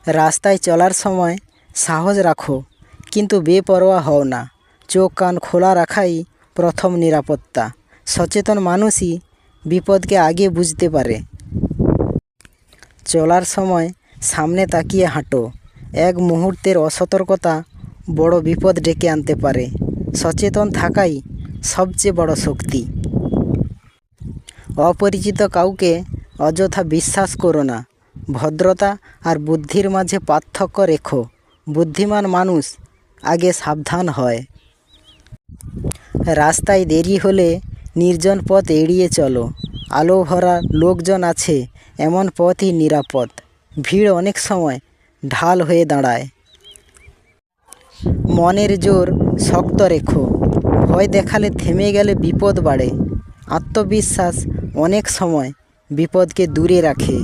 রাস্তায় চলার সময় সাহস রাখো, কিন্তু বেপরোয়া হও না। চোখ কান খোলা রাখাই প্রথম নিরাপত্তা। সচেতন মানুষই বিপদকে আগে বুঝতে পারে। চলার সময় সামনে তাকিয়ে হাঁটো। এক মুহূর্তের অসতর্কতা বড় বিপদ ডেকে আনতে পারে। সচেতন থাকাই সবচেয়ে বড় শক্তি। অপরিচিত কাউকে অযথা বিশ্বাস করো না। ভদ্রতা আর বুদ্ধির মাঝে পার্থক্য রেখো। বুদ্ধিমান মানুষ আগে সাবধান হয়। রাস্তায় দেরি হলে নির্জন পথ এড়িয়ে চলো। আলো ভরা লোকজন আছে এমন পথই নিরাপদ। ভিড় অনেক সময় ঢাল হয়ে দাঁড়ায়। মনের জোর শক্ত রেখো। ভয় দেখালে থেমে গেলে বিপদ বাড়ে। আত্মবিশ্বাস অনেক সময় বিপদকে দূরে রাখে।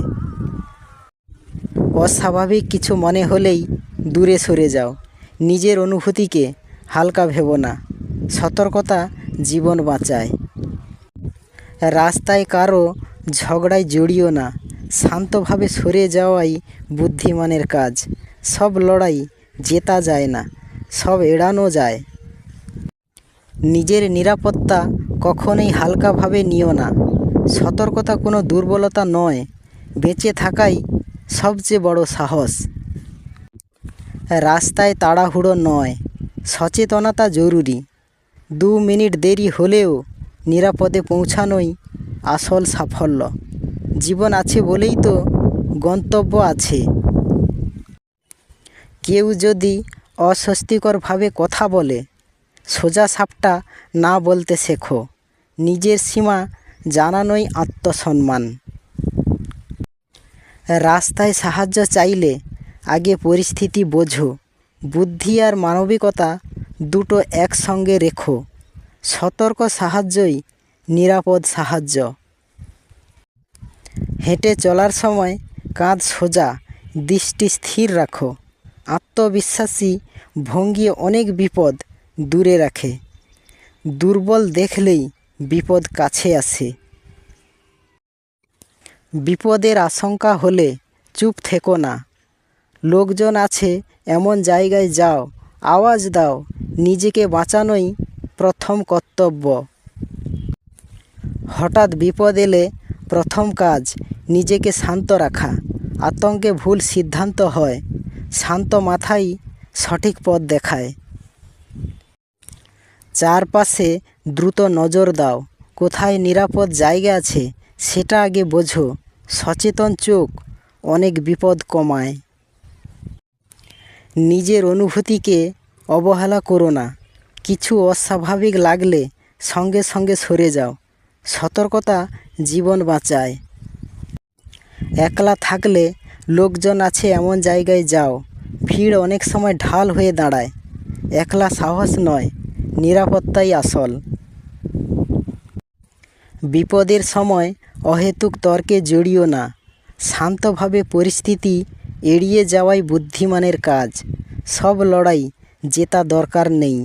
অস্বাভাবিক কিছু মনে হলেই দূরে সরে যাও। নিজের অনুভূতিকে হালকা ভেবো না। সতর্কতা জীবন বাঁচায়। রাস্তায় কারো ঝগড়ায় জড়িও না। শান্তভাবে সরে যাওয়াই বুদ্ধিমানের কাজ। সব লড়াই জেতা যায় না, সব এড়ানো যায়। নিজের নিরাপত্তা কখনোই হালকাভাবে নিও না। সতর্কতা কোনো দুর্বলতা নয়, বেঁচে থাকাই সবচেয়ে বড় সাহস। রাস্তায় তাড়াহুড়ো নয়, সচেতনতা জরুরি। 2 মিনিট দেরি হলেও নিরাপদে পৌঁছানোই আসল সাফল্য। জীবন আছে বলেই তো গন্তব্য আছে। কেউ যদি অস্বস্তিকরভাবে কথা বলে, সোজা সাপটা না বলতে শেখো। নিজের সীমা জানানোই আত্মসম্মান। রাস্তায় সাহায্য চাইলে আগে পরিস্থিতি বোঝো। বুদ্ধি আর মানবিকতা দুটো একসঙ্গে রেখো। সতর্ক সাহায্যই নিরাপদ সাহায্য। হেঁটে চলার সময় কাঁধ সোজা, দৃষ্টি স্থির রাখো। আত্মবিশ্বাসী ভঙ্গি অনেক বিপদ দূরে রাখে। দুর্বল দেখলেই বিপদ কাছে আসে। বিপদের আশঙ্কা হলে চুপ থেকো না। লোকজন আছে এমন জায়গায় যাও, আওয়াজ দাও। নিজেকে বাঁচানোই প্রথম কর্তব্য। হঠাৎ বিপদ এলে প্রথম কাজ নিজেকে শান্ত রাখা। আতঙ্কে ভুল সিদ্ধান্ত হয়। শান্ত মাথাই সঠিক পথ দেখায়। চারপাশে দ্রুত নজর দাও। কোথায় নিরাপদ জায়গা আছে সেটা আগে বোঝো। সচেতন চোখ অনেক বিপদ কমায়। নিজের অনুভূতিকে অবহেলা করো না। কিছু অস্বাভাবিক লাগলে সঙ্গে সঙ্গে সরে যাও। সতর্কতা জীবন বাঁচায়। একলা থাকলে লোকজন আছে এমন জায়গায় যাও। ভিড় অনেক সময় ঢাল হয়ে দাঁড়ায়। একলা সাহস নয়, নিরাপত্তাই আসল। বিপদের সময় অহেতুক তর্কে জড়িও না। শান্তভাবে পরিস্থিতি এড়িয়ে যাওয়াই বুদ্ধিমানের কাজ। সব লড়াই জেতা দরকার নেই।